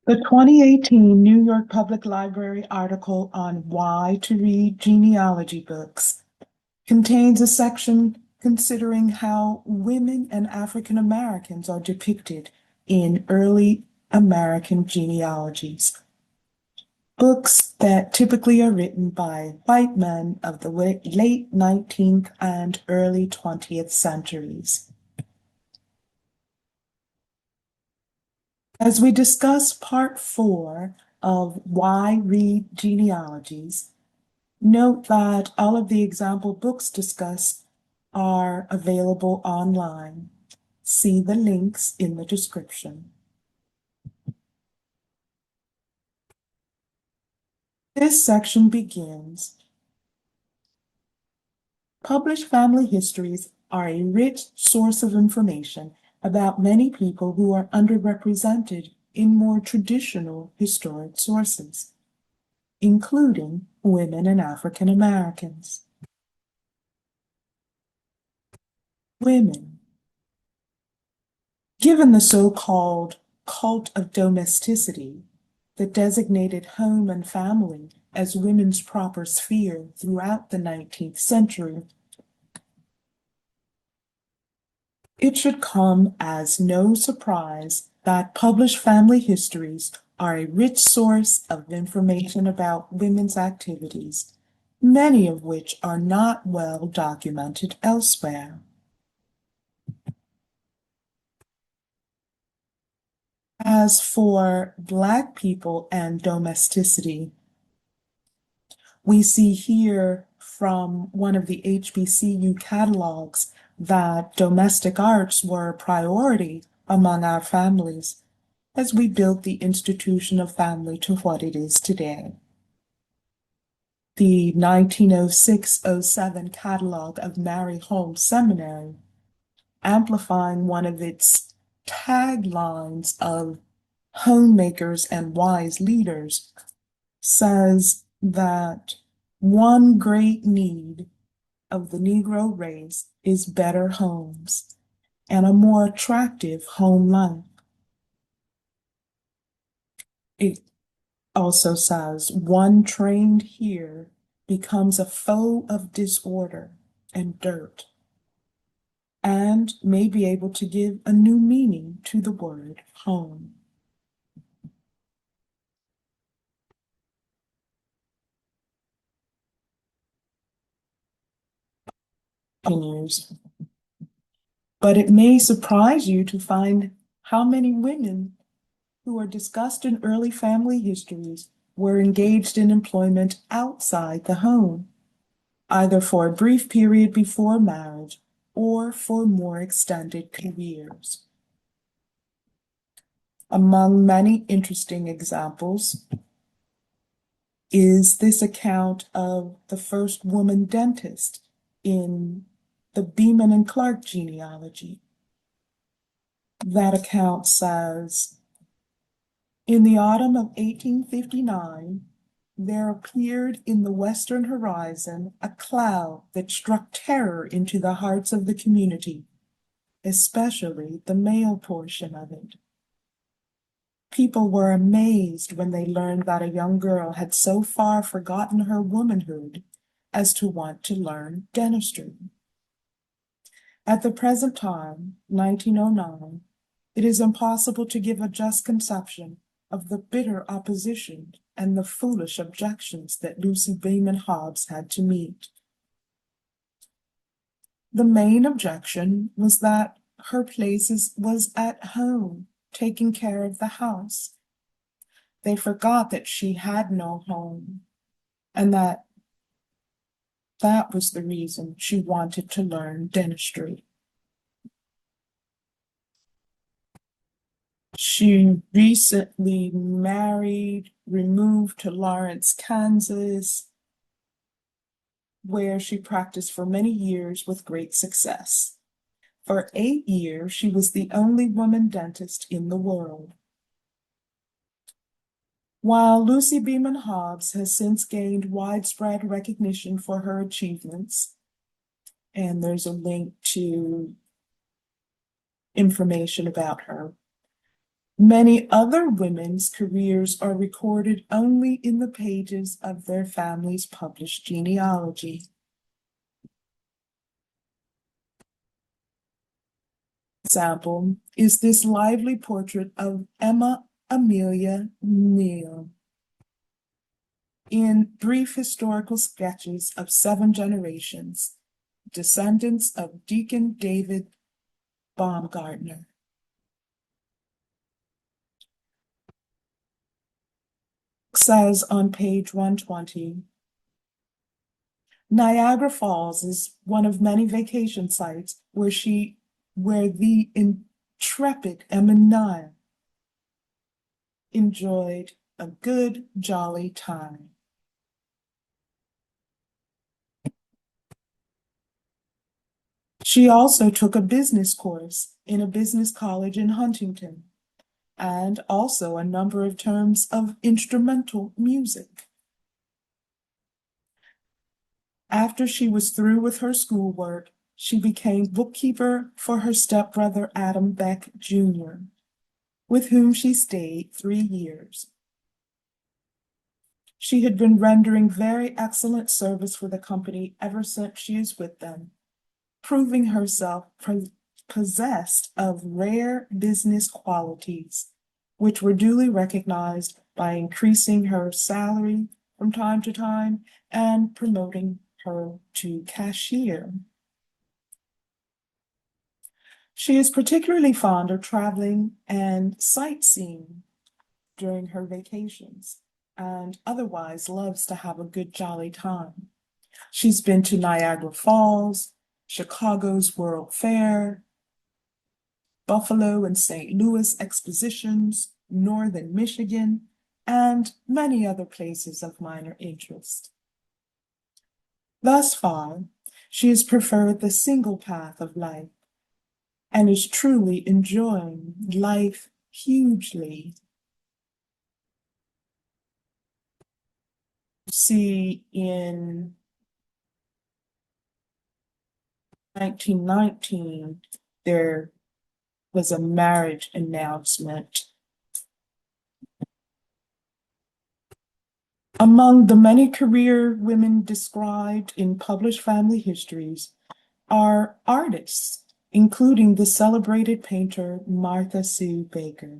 The 2018 New York Public Library article on why to read genealogy books contains a section considering how women and African Americans are depicted in early American genealogies. Books that typically are written by white men of the late 19th and early 20th centuries. As we discuss part 4 of Why Read Genealogies, note that all of the example books discussed are available online. See the links in the description. This section begins. Published family histories are a rich source of information about many people who are underrepresented in more traditional historic sources, including women and African Americans. Women. Given the so-called cult of domesticity that designated home and family as women's proper sphere throughout the 19th century, it should come as no surprise that published family histories are a rich source of information about women's activities, many of which are not well documented elsewhere. As for Black people and domesticity, we see here from one of the HBCU catalogs that domestic arts were a priority among our families as we built the institution of family to what it is today. The 1906-07 catalog of Mary Holmes Seminary, amplifying one of its taglines of homemakers and wise leaders, says that one great need of the Negro race is better homes and a more attractive home life. It also says one trained here becomes a foe of disorder and dirt and may be able to give a new meaning to the word home. Continues. But it may surprise you to find how many women who are discussed in early family histories were engaged in employment outside the home, either for a brief period before marriage or for more extended careers. Among many interesting examples is this account of the first woman dentist in the Beeman and Clark genealogy. That account says, in the autumn of 1859, there appeared in the western horizon a cloud that struck terror into the hearts of the community, especially the male portion of it. People were amazed when they learned that a young girl had so far forgotten her womanhood as to want to learn dentistry. At the present time, 1909, it is impossible to give a just conception of the bitter opposition and the foolish objections that Lucy Beeman Hobbs had to meet. The main objection was that her place was at home, taking care of the house. They forgot that she had no home and that was the reason she wanted to learn dentistry. She recently married, removed to Lawrence, Kansas, where she practiced for many years with great success. For 8 years, she was the only woman dentist in the world. While Lucy Beeman Hobbs has since gained widespread recognition for her achievements, and there's a link to information about her, Many other women's careers are recorded only in the pages of their family's published genealogy. Example is this lively portrait of Emma Amelia Neal in brief historical sketches of 7 generations, descendants of Deacon David Baumgartner. Says on page 120, Niagara Falls is one of many vacation sites where the intrepid Emma Neal enjoyed a good, jolly time. She also took a business course in a business college in Huntington, and also a number of terms of instrumental music. After she was through with her schoolwork, she became bookkeeper for her stepbrother Adam Beck Jr., with whom she stayed 3 years. She had been rendering very excellent service for the company ever since she is with them, proving herself possessed of rare business qualities, which were duly recognized by increasing her salary from time to time and promoting her to cashier. She is particularly fond of traveling and sightseeing during her vacations, and otherwise loves to have a good jolly time. She's been to Niagara Falls, Chicago's World Fair, Buffalo and St. Louis expositions, Northern Michigan, and many other places of minor interest. Thus far, she has preferred the single path of life and is truly enjoying life hugely. See, in 1919, there was a marriage announcement. Among the many career women described in published family histories are artists, including the celebrated painter Martha Sue Baker.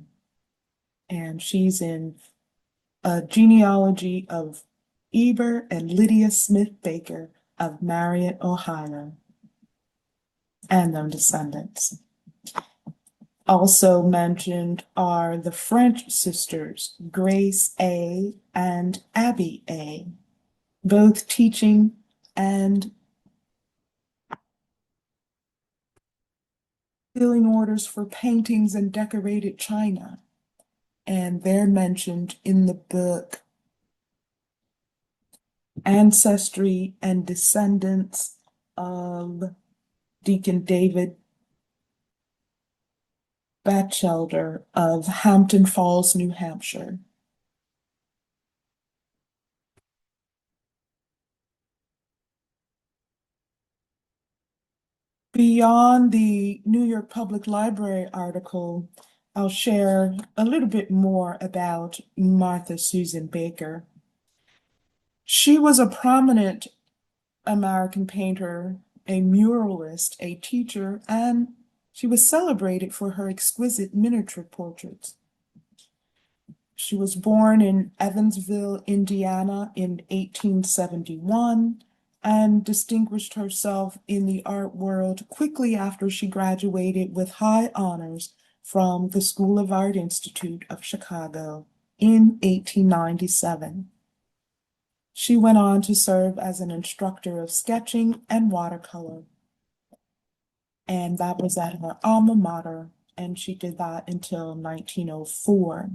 And she's in a genealogy of Eber and Lydia Smith Baker of Marion, Ohio, and their descendants. Also mentioned are the French sisters, Grace A. and Abby A., both teaching and filling orders for paintings and decorated china. And they're mentioned in the book Ancestry and Descendants of Deacon David Batchelder of Hampton Falls, New Hampshire. Beyond the New York Public Library article, I'll share a little bit more about Martha Susan Baker. She was a prominent American painter, a muralist, a teacher, and she was celebrated for her exquisite miniature portraits. She was born in Evansville, Indiana in 1871 and distinguished herself in the art world quickly after she graduated with high honors from the School of Art Institute of Chicago in 1897. She went on to serve as an instructor of sketching and watercolor, and that was at her alma mater, and she did that until 1904.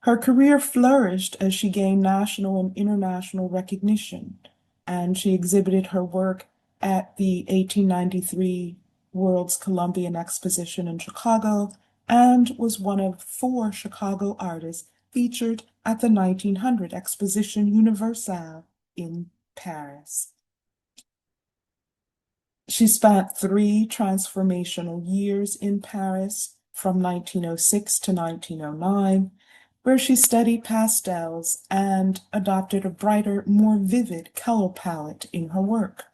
Her career flourished as she gained national and international recognition, and she exhibited her work at the 1893 World's Columbian Exposition in Chicago and was one of 4 Chicago artists featured at the 1900 Exposition Universelle in Paris. She spent 3 transformational years in Paris, from 1906 to 1909, where she studied pastels and adopted a brighter, more vivid color palette in her work.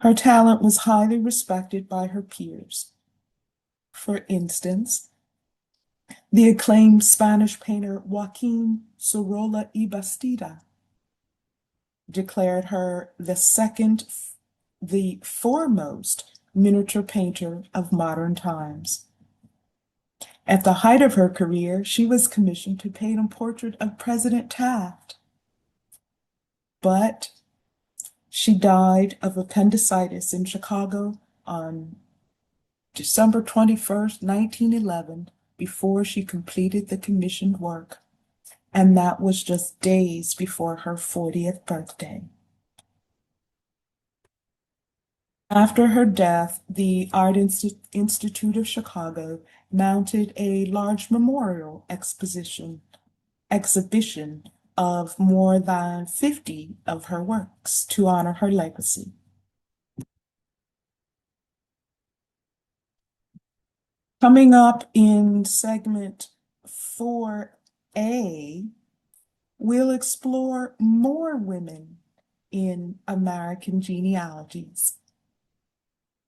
Her talent was highly respected by her peers. For instance, the acclaimed Spanish painter Joaquin Sorolla y Bastida declared her the foremost miniature painter of modern times. At the height of her career, she was commissioned to paint a portrait of President Taft. But she died of appendicitis in Chicago on December 21st, 1911, before she completed the commissioned work. And that was just days before her 40th birthday. After her death, the Art Institute of Chicago mounted a large memorial exhibition of more than 50 of her works to honor her legacy. Coming up in segment 4A, we'll explore more women in American genealogies.